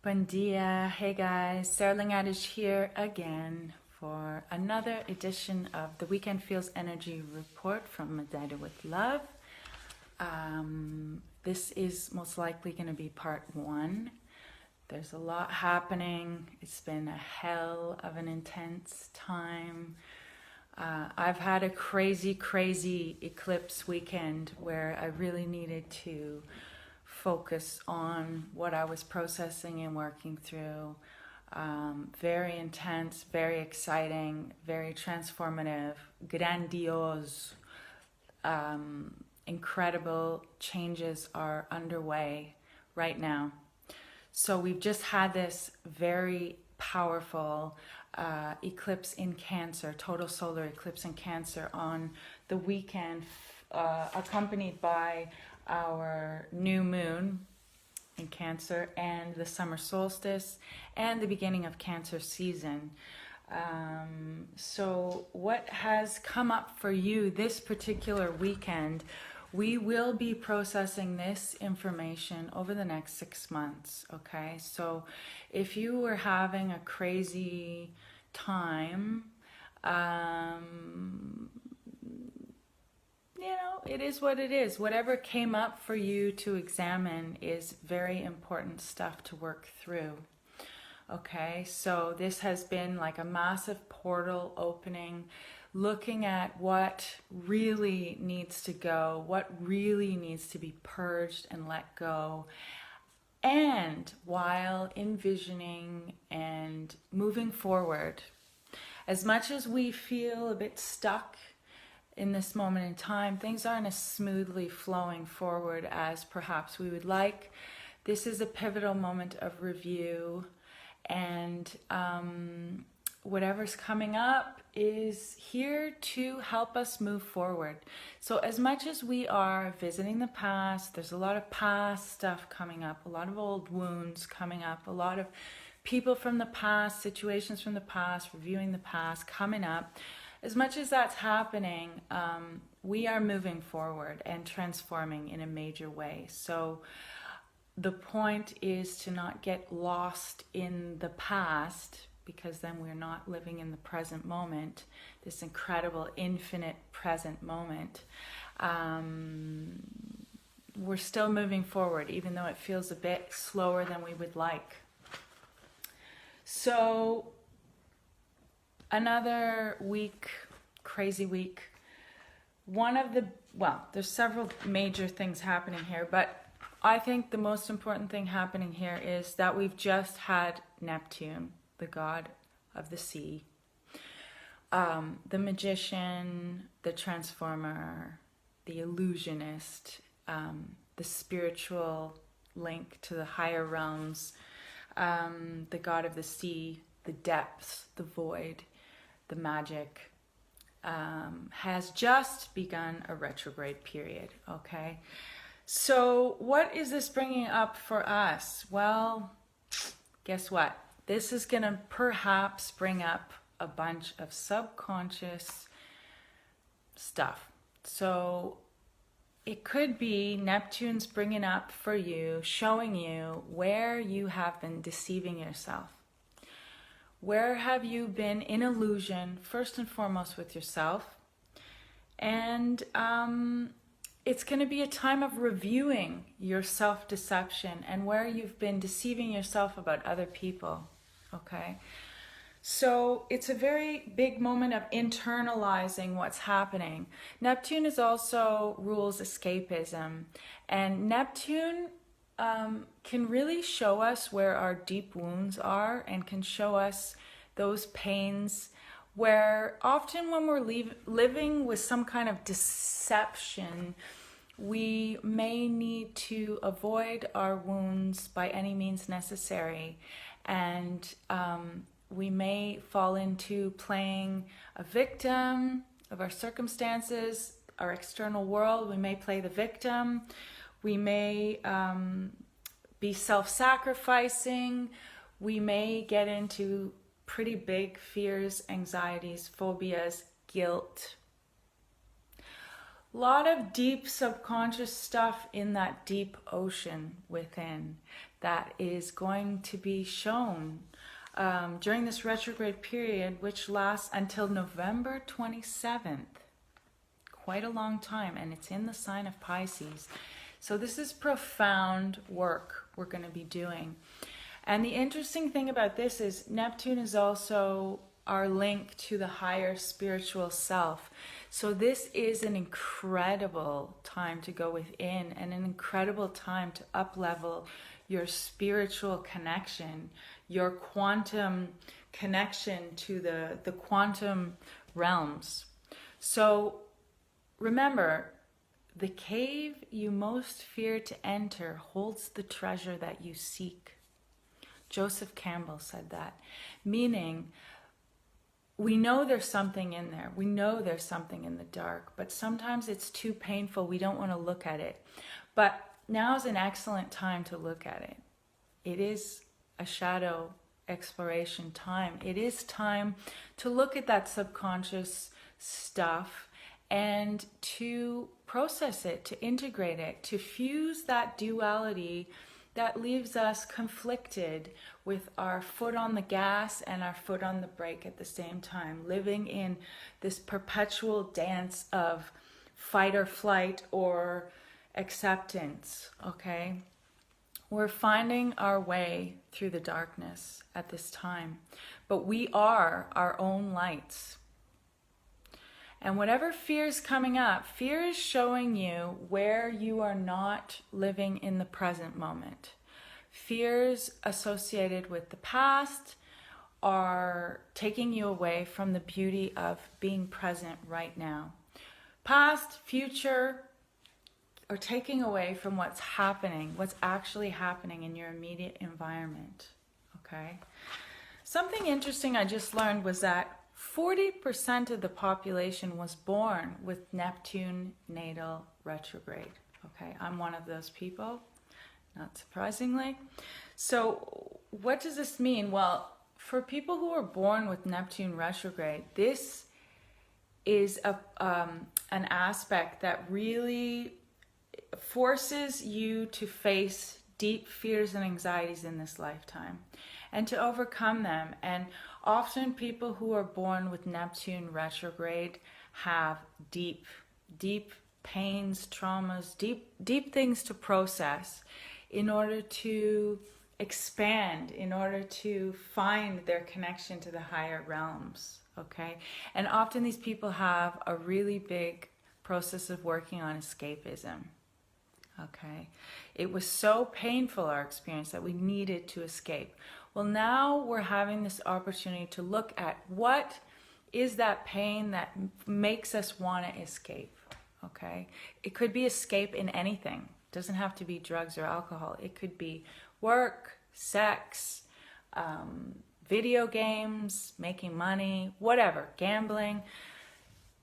Buen dia. Hey guys, Sarah Lingadish here again for another edition of the Weekend Feels Energy Report from Madeira with Love. This is most likely going to be part one. There's a lot happening. It's been a hell of an intense time. I've had a crazy eclipse weekend where I really needed to focus on what I was processing and working through. Very intense, very exciting, very transformative, grandiose, incredible changes are underway right now. So we've just had this very powerful eclipse in Cancer, total solar eclipse in Cancer on the weekend, accompanied by our new moon in Cancer and the summer solstice and the beginning of Cancer season. So what has come up for you this particular weekend? We will be processing this information over the next 6 months, okay? So if you were having a crazy time, it is what it is. Whatever came up for you to examine is very important stuff to work through. Okay, so this has been like a massive portal opening, looking at what really needs to go, what really needs to be purged and let go, and while envisioning and moving forward. As much as we feel a bit stuck in this moment in time, things aren't as smoothly flowing forward as perhaps we would like. This is a pivotal moment of review, and whatever's coming up is here to help us move forward. So as much as we are visiting the past, there's a lot of past stuff coming up, a lot of old wounds coming up, a lot of people from the past, situations from the past, reviewing the past coming up. As much as that's happening, we are moving forward and transforming in a major way. So the point is to not get lost in the past, because then we're not living in the present moment, this incredible, infinite present moment. We're still moving forward, even though it feels a bit slower than we would like. So another week, crazy week. There's several major things happening here, but I think the most important thing happening here is that we've just had Neptune, the god of the sea, the magician, the transformer, the illusionist, the spiritual link to the higher realms, the god of the sea, the depths, the void, the magic, has just begun a retrograde period, okay? So what is this bringing up for us? Well, guess what? This is going to perhaps bring up a bunch of subconscious stuff. So it could be Neptune's bringing up for you, showing you where you have been deceiving yourself. Where have you been in illusion, first and foremost with yourself? And it's going to be a time of reviewing your self-deception and where you've been deceiving yourself about other people, okay? So it's a very big moment of internalizing what's happening. Neptune is also rules escapism, and Neptune can really show us where our deep wounds are and can show us those pains where often when we're living with some kind of deception, we may need to avoid our wounds by any means necessary. And we may fall into playing a victim of our circumstances, our external world. We may play the victim. We may be self-sacrificing. We may get into pretty big fears, anxieties, phobias, guilt. A lot of deep subconscious stuff in that deep ocean within that is going to be shown during this retrograde period, which lasts until November 27th. Quite a long time, and it's in the sign of Pisces. So this is profound work we're going to be doing. And the interesting thing about this is Neptune is also our link to the higher spiritual self. So this is an incredible time to go within, and an incredible time to up-level your spiritual connection, your quantum connection to the quantum realms. So remember, the cave you most fear to enter holds the treasure that you seek. Joseph Campbell said that, meaning we know there's something in there. We know there's something in the dark, but sometimes it's too painful. We don't want to look at it. But now's an excellent time to look at it. It is a shadow exploration time. It is time to look at that subconscious stuff and to process it, to integrate it, to fuse that duality that leaves us conflicted with our foot on the gas and our foot on the brake at the same time, living in this perpetual dance of fight or flight or acceptance, okay? We're finding our way through the darkness at this time, but we are our own lights. And whatever fear is coming up, fear is showing you where you are not living in the present moment. Fears associated with the past are taking you away from the beauty of being present right now. Past, future, or taking away from what's happening, what's actually happening in your immediate environment, okay? Something interesting I just learned was that 40% of the population was born with Neptune natal retrograde. Okay, I'm one of those people, not surprisingly. So what does this mean? Well, for people who are born with Neptune retrograde, this is an aspect that really forces you to face deep fears and anxieties in this lifetime and to overcome them. And often people who are born with Neptune retrograde have deep pains, traumas, deep things to process in order to expand, in order to find their connection to the higher realms, okay? And often these people have a really big process of working on escapism, okay? It was so painful, our experience, that we needed to escape. Well, now we're having this opportunity to look at what is that pain that makes us want to escape, okay? It could be escape in anything. It doesn't have to be drugs or alcohol. It could be work, sex, video games, making money, whatever, gambling,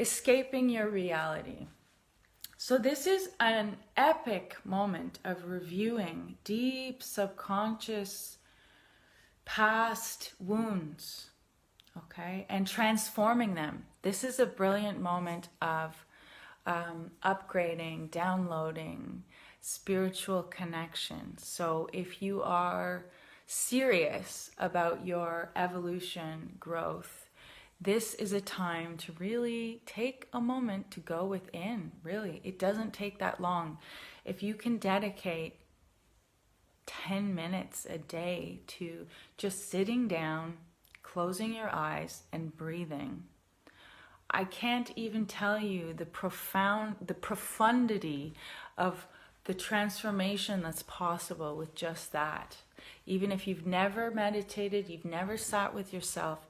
escaping your reality. So this is an epic moment of reviewing deep subconscious past wounds, okay, and transforming them. This is a brilliant moment of upgrading, downloading, spiritual connection. So if you are serious about your evolution, growth, this is a time to really take a moment to go within. Really, it doesn't take that long. If you can dedicate 10 minutes a day to just sitting down, closing your eyes, and breathing. I can't even tell you the profundity of the transformation that's possible with just that. Even if you've never meditated, you've never sat with yourself,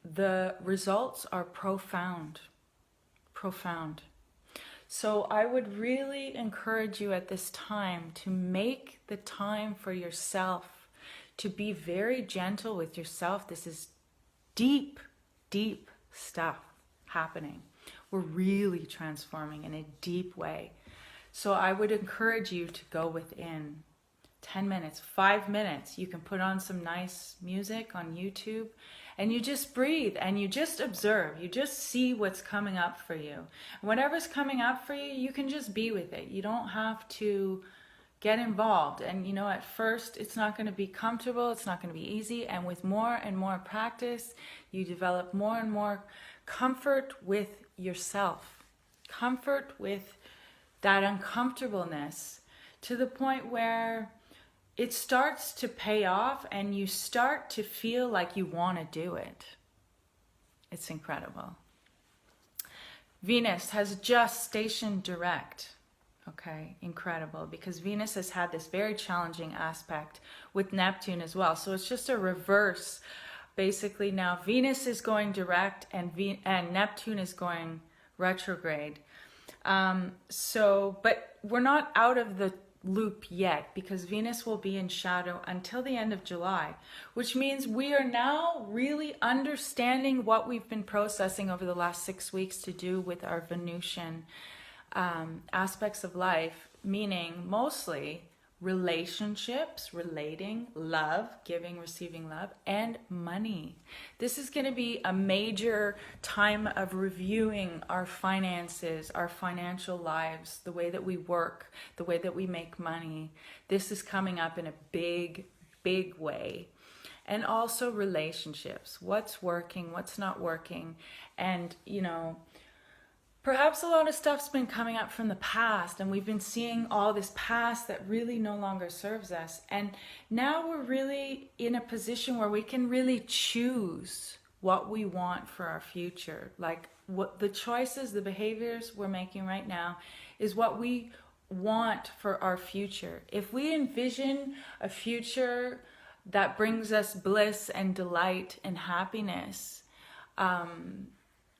the results are profound. So I would really encourage you at this time to make the time for yourself, to be very gentle with yourself. This is deep stuff happening. We're really transforming in a deep way. So I would encourage you to go within 10 minutes, 5 minutes. You can put on some nice music on YouTube And you just breathe and you just observe. You just see what's coming up for you. Whatever's coming up for you, you can just be with it. You don't have to get involved. And you know, at first it's not going to be comfortable, it's not going to be easy, and with more and more practice you develop more and more comfort with yourself, comfort with that uncomfortableness, to the point where it starts to pay off and you start to feel like you want to do it. It's incredible. Venus has just stationed direct. Okay, incredible, because Venus has had this very challenging aspect with Neptune as well. So it's just a reverse. Basically now Venus is going direct and Neptune is going retrograde. But we're not out of the loop yet, because Venus will be in shadow until the end of July, which means we are now really understanding what we've been processing over the last 6 weeks to do with our Venusian aspects of life, meaning mostly relationships, relating, love, giving, receiving love, and money. This is going to be a major time of reviewing our finances, our financial lives, the way that we work, the way that we make money. This is coming up in a big, big way. And also relationships, what's working, what's not working. And, you know, perhaps a lot of stuff's been coming up from the past, and we've been seeing all this past that really no longer serves us. And now we're really in a position where we can really choose what we want for our future. Like what the choices, the behaviors we're making right now is what we want for our future. If we envision a future that brings us bliss and delight and happiness,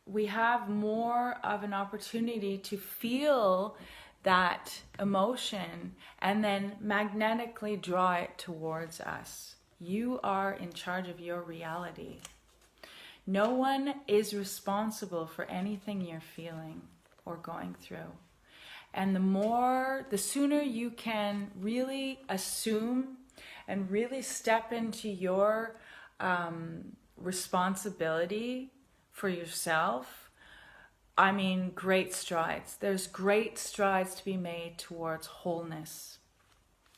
we have more of an opportunity to feel that emotion and then magnetically draw it towards us. You are in charge of your reality. No one is responsible for anything you're feeling or going through. And the sooner you can really assume and really step into your responsibility for yourself, I mean, great strides. There's great strides to be made towards wholeness,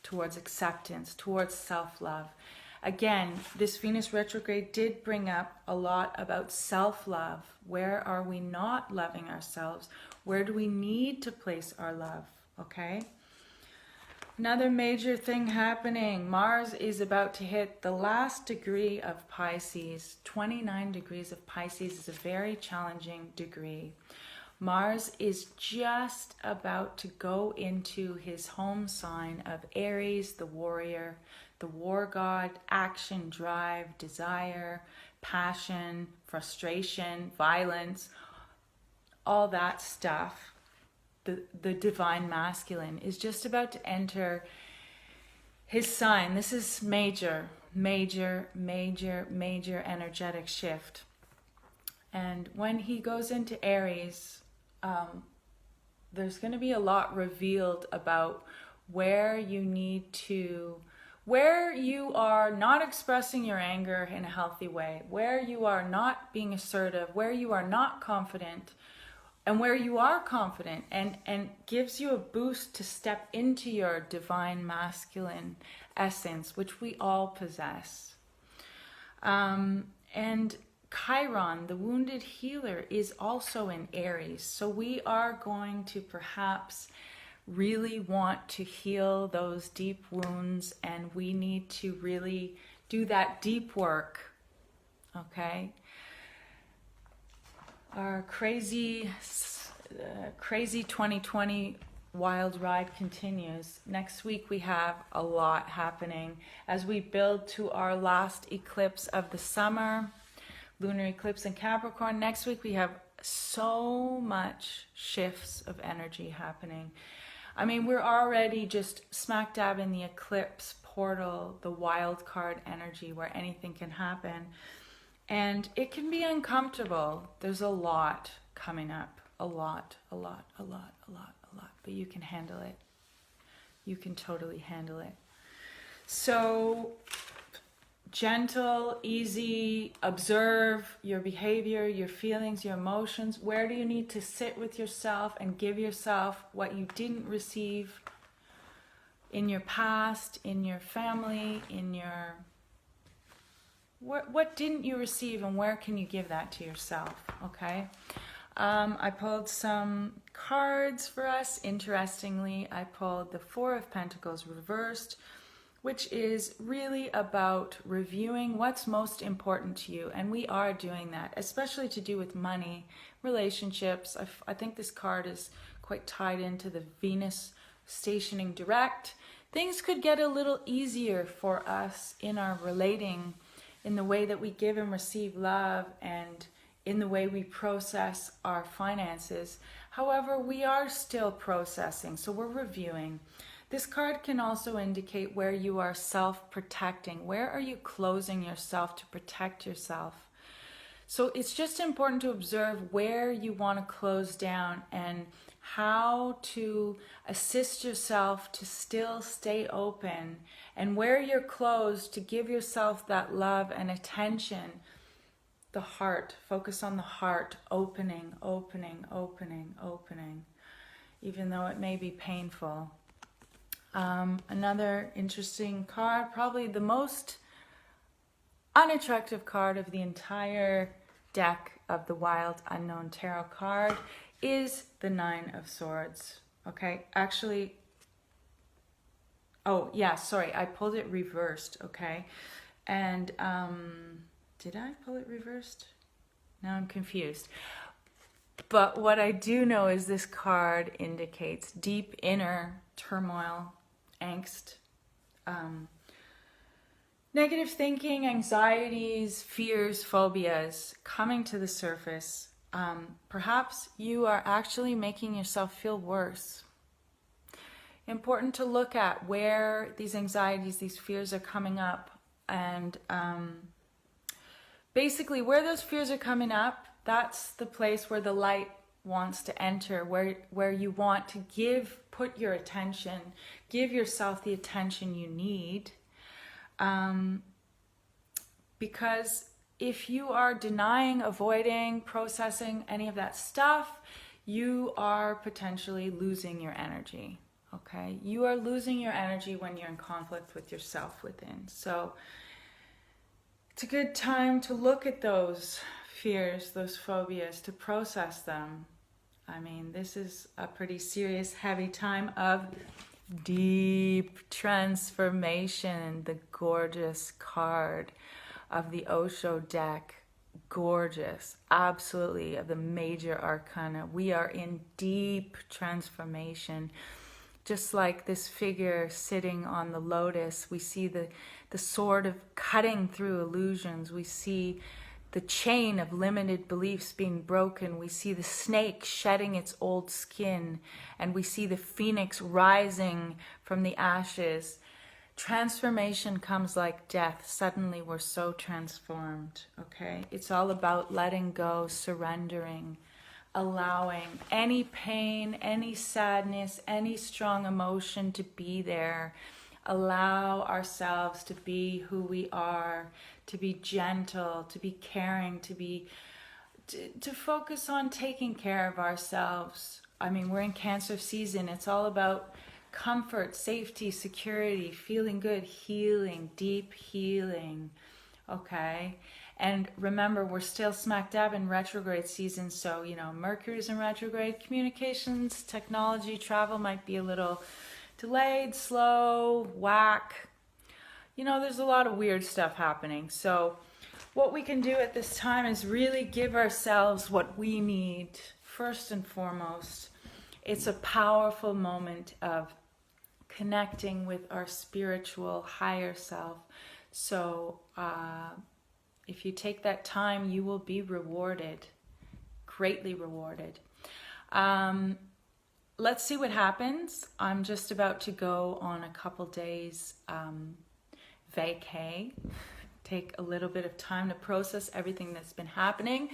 towards acceptance, towards self-love. Again, this Venus retrograde did bring up a lot about self-love. Where are we not loving ourselves? Where do we need to place our love? Okay? Another major thing happening. Mars is about to hit the last degree of Pisces. 29 degrees of Pisces is a very challenging degree. Mars is just about to go into his home sign of Aries, the warrior, the war god, action, drive, desire, passion, frustration, violence, all that stuff. The divine masculine is just about to enter his sign. This is major energetic shift. And when he goes into Aries, there's going to be a lot revealed about where you are not expressing your anger in a healthy way, where you are not being assertive, where you are not confident, and where you are confident, and gives you a boost to step into your divine masculine essence, which we all possess. And Chiron, the wounded healer, is also in Aries. So we are going to perhaps really want to heal those deep wounds, and we need to really do that deep work, okay? Our crazy 2020 wild ride continues. Next week we have a lot happening as we build to our last eclipse of the summer, lunar eclipse in Capricorn. Next week we have so much shifts of energy happening. I mean, we're already just smack dab in the eclipse portal, the wild card energy where anything can happen. And it can be uncomfortable. There's a lot coming up. A lot. But you can handle it. You can totally handle it. So gentle, easy, observe your behavior, your feelings, your emotions. Where do you need to sit with yourself and give yourself what you didn't receive in your past, in your family, in your... What didn't you receive, and where can you give that to yourself, okay? I pulled some cards for us. Interestingly, I pulled the Four of Pentacles reversed, which is really about reviewing what's most important to you. And we are doing that, especially to do with money, relationships. I think this card is quite tied into the Venus stationing direct. Things could get a little easier for us in our relating, in the way that we give and receive love, and in the way we process our finances. However, we are still processing, so we're reviewing. This card can also indicate where you are self-protecting. Where are you closing yourself to protect yourself? So it's just important to observe where you want to close down and how to assist yourself to still stay open, and where you're closed to give yourself that love and attention. The heart, focus on the heart, opening, opening, opening, opening, even though it may be painful. Another interesting card, probably the most unattractive card of the entire deck of the Wild Unknown Tarot card, is the Nine of Swords. Okay, actually, oh yeah, sorry, I pulled it reversed, okay? And did I pull it reversed? Now I'm confused. But what I do know is this card indicates deep inner turmoil, angst, negative thinking, anxieties, fears, phobias coming to the surface. Perhaps you are actually making yourself feel worse. Important to look at where these anxieties, these fears are coming up, and basically where those fears are coming up, that's the place where the light wants to enter, where you want to put your attention, give yourself the attention you need. Because if you are denying, avoiding, processing any of that stuff, you are potentially losing your energy, okay? You are losing your energy when you're in conflict with yourself within. So it's a good time to look at those fears, those phobias, to process them. I mean, this is a pretty serious, heavy time of deep transformation. The gorgeous card of the Osho deck, gorgeous, absolutely, of the major arcana. We are in deep transformation. Just like this figure sitting on the lotus, we see the sword of cutting through illusions. We see the chain of limited beliefs being broken. We see the snake shedding its old skin, and we see the phoenix rising from the ashes. Transformation comes like death. Suddenly we're so transformed, okay? It's all about letting go, surrendering, allowing any pain, any sadness, any strong emotion to be there. Allow ourselves to be who we are, to be gentle, to be caring, to focus on taking care of ourselves. I mean, we're in Cancer season. It's all about comfort, safety, security, feeling good, healing, deep healing, okay? And remember, we're still smack dab in retrograde season, so, you know, Mercury's in retrograde. Communications, technology, travel might be a little delayed, slow, whack. You know, there's a lot of weird stuff happening. So what we can do at this time is really give ourselves what we need. First and foremost, it's a powerful moment of connecting with our spiritual higher self. So if you take that time, you will be rewarded, greatly rewarded. Let's see what happens. I'm just about to go on a couple days vacay, take a little bit of time to process everything that's been happening.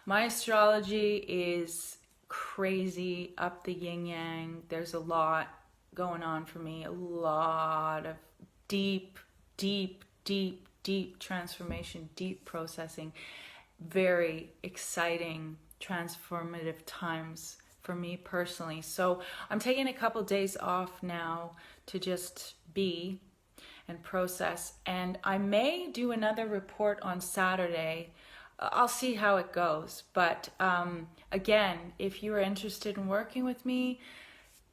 My astrology is crazy, up the yin yang. There's a lot going on for me, a lot of deep, deep, deep, deep transformation, deep processing, very exciting, transformative times for me personally. So I'm taking a couple days off now to just be and process, and I may do another report on Saturday. I'll see how it goes, but again, if you are interested in working with me,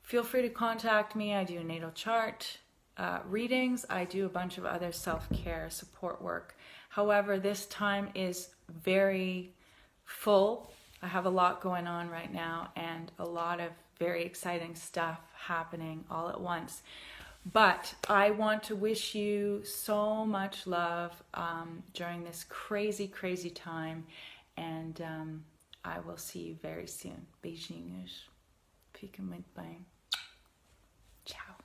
feel free to contact me. I do a natal chart readings. I do a bunch of other self-care support work. However, this time is very full. I have a lot going on right now and a lot of very exciting stuff happening all at once. But I want to wish you so much love during this crazy, crazy time. And I will see you very soon. Beijinhos. Fica muito bem. Ciao.